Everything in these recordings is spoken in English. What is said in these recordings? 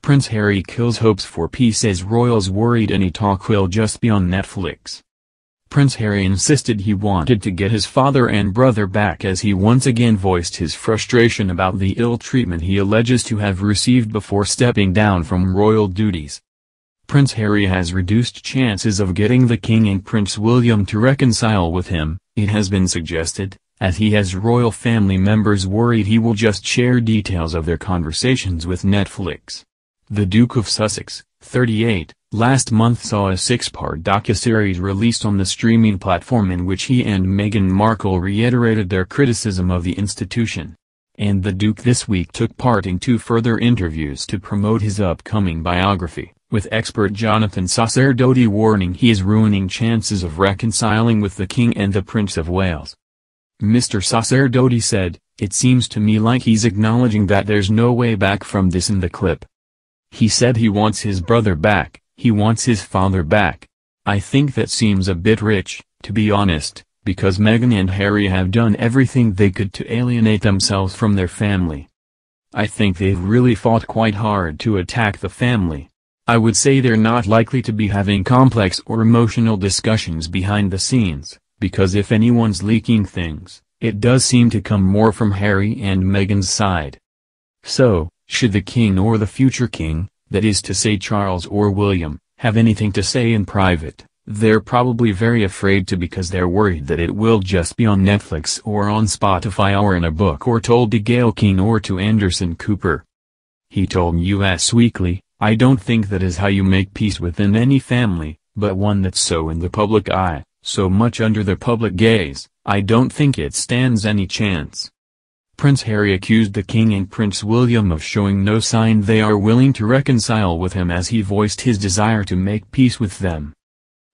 Prince Harry kills hopes for peace as royals worried any talk will just be on Netflix. Prince Harry insisted he wanted to get his father and brother back as he once again voiced his frustration about the ill treatment he alleges to have received before stepping down from royal duties. Prince Harry has reduced chances of getting the King and Prince William to reconcile with him, it has been suggested, as he has royal family members worried he will just share details of their conversations with Netflix. The Duke of Sussex, 38, last month saw a six-part docuseries released on the streaming platform in which he and Meghan Markle reiterated their criticism of the institution. And the Duke this week took part in 2 further interviews to promote his upcoming biography, with expert Jonathan Sacerdoti warning he is ruining chances of reconciling with the King and the Prince of Wales. Mr. Sacerdoti said, "It seems to me like he's acknowledging that there's no way back from this in the clip. He said he wants his brother back, he wants his father back. I think that seems a bit rich, to be honest, because Meghan and Harry have done everything they could to alienate themselves from their family. I think they've really fought quite hard to attack the family. I would say they're not likely to be having complex or emotional discussions behind the scenes, because if anyone's leaking things, it does seem to come more from Harry and Meghan's side. So, should the King or the future King, that is to say Charles or William, have anything to say in private, they're probably very afraid to because they're worried that it will just be on Netflix or on Spotify or in a book or told to Gayle King or to Anderson Cooper." He told US Weekly, "I don't think that is how you make peace within any family, but one that's so in the public eye, so much under the public gaze, I don't think it stands any chance." Prince Harry accused the King and Prince William of showing no sign they are willing to reconcile with him as he voiced his desire to make peace with them.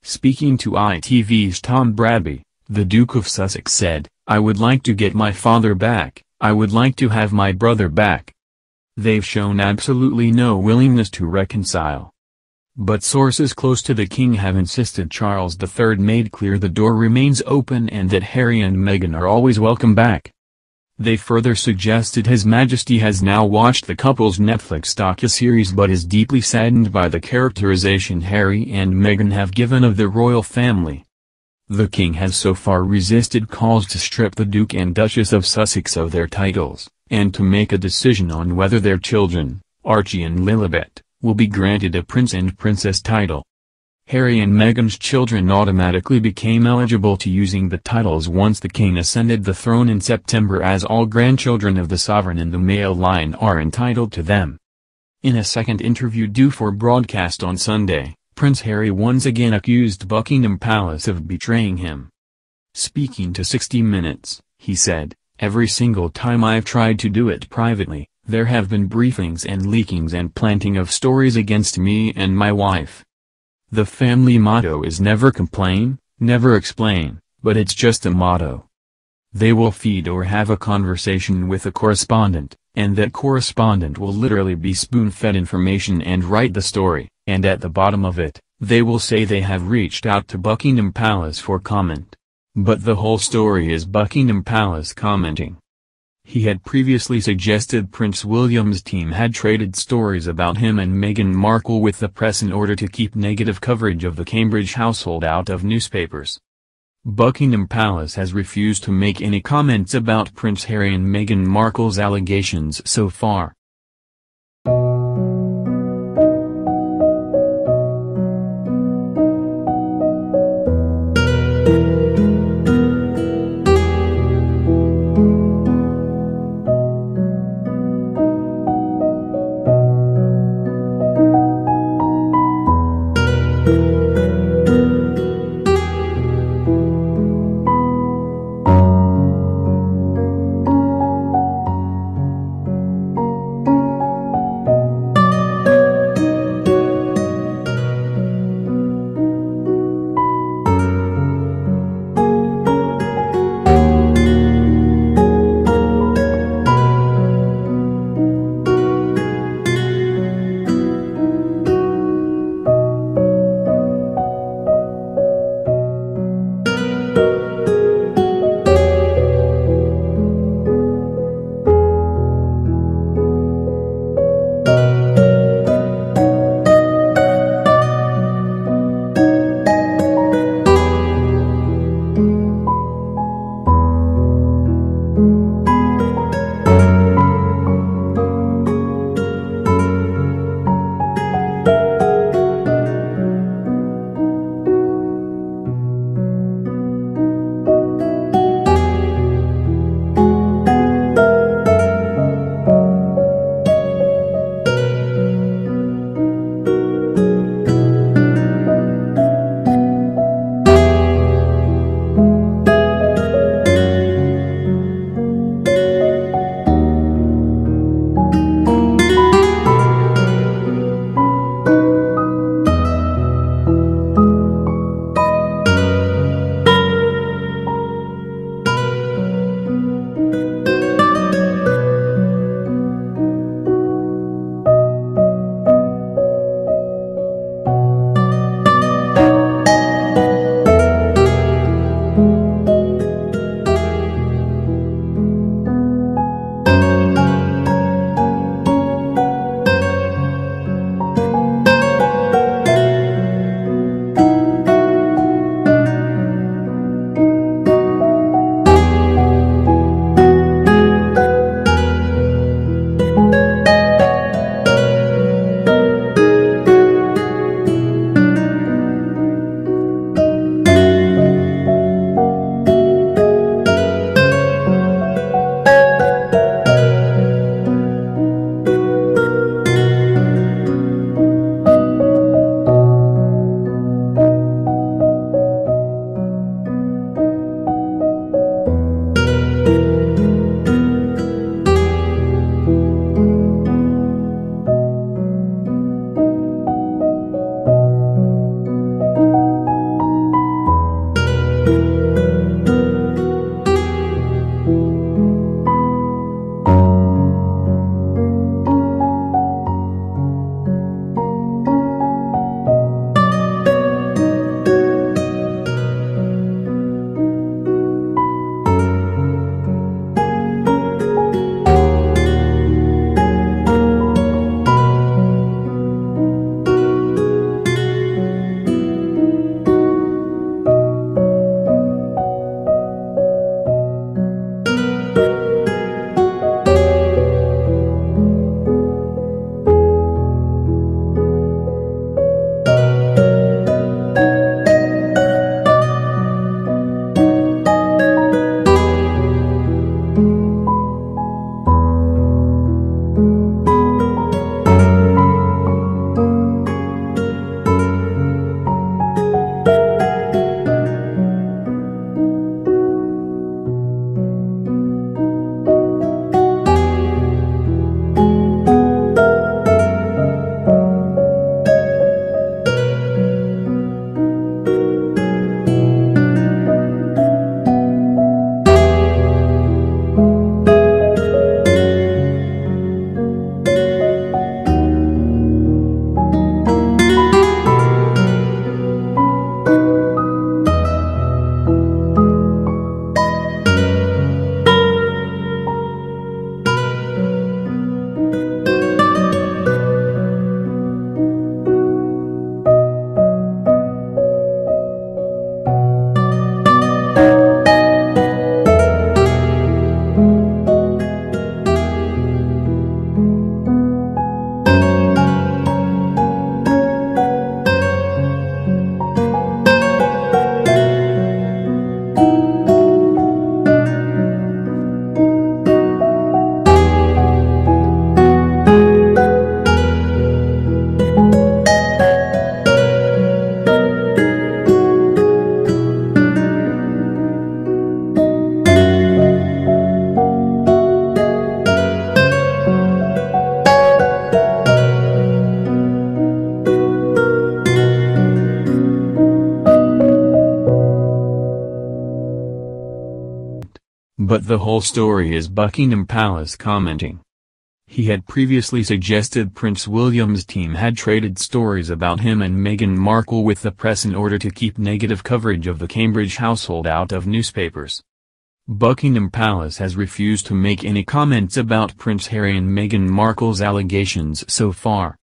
Speaking to ITV's Tom Bradby, the Duke of Sussex said, "I would like to get my father back, I would like to have my brother back. They've shown absolutely no willingness to reconcile." But sources close to the King have insisted Charles III made clear the door remains open and that Harry and Meghan are always welcome back. They further suggested His Majesty has now watched the couple's Netflix docuseries but is deeply saddened by the characterization Harry and Meghan have given of the royal family. The King has so far resisted calls to strip the Duke and Duchess of Sussex of their titles, and to make a decision on whether their children, Archie and Lilibet, will be granted a Prince and Princess title. Harry and Meghan's children automatically became eligible to using the titles once the King ascended the throne in September, as all grandchildren of the sovereign in the male line are entitled to them. In a second interview due for broadcast on Sunday, Prince Harry once again accused Buckingham Palace of betraying him. Speaking to 60 Minutes, he said, "Every single time I've tried to do it privately, there have been briefings and leakings and planting of stories against me and my wife. The family motto is never complain, never explain, but it's just a motto. They will feed or have a conversation with a correspondent, and that correspondent will literally be spoon-fed information and write the story, and at the bottom of it, they will say they have reached out to Buckingham Palace for comment. But the whole story is Buckingham Palace commenting." He had previously suggested Prince William's team had traded stories about him and Meghan Markle with the press in order to keep negative coverage of the Cambridge household out of newspapers. Buckingham Palace has refused to make any comments about Prince Harry and Meghan Markle's allegations so far. But the whole story is Buckingham Palace commenting. He had previously suggested Prince William's team had traded stories about him and Meghan Markle with the press in order to keep negative coverage of the Cambridge household out of newspapers. Buckingham Palace has refused to make any comments about Prince Harry and Meghan Markle's allegations so far.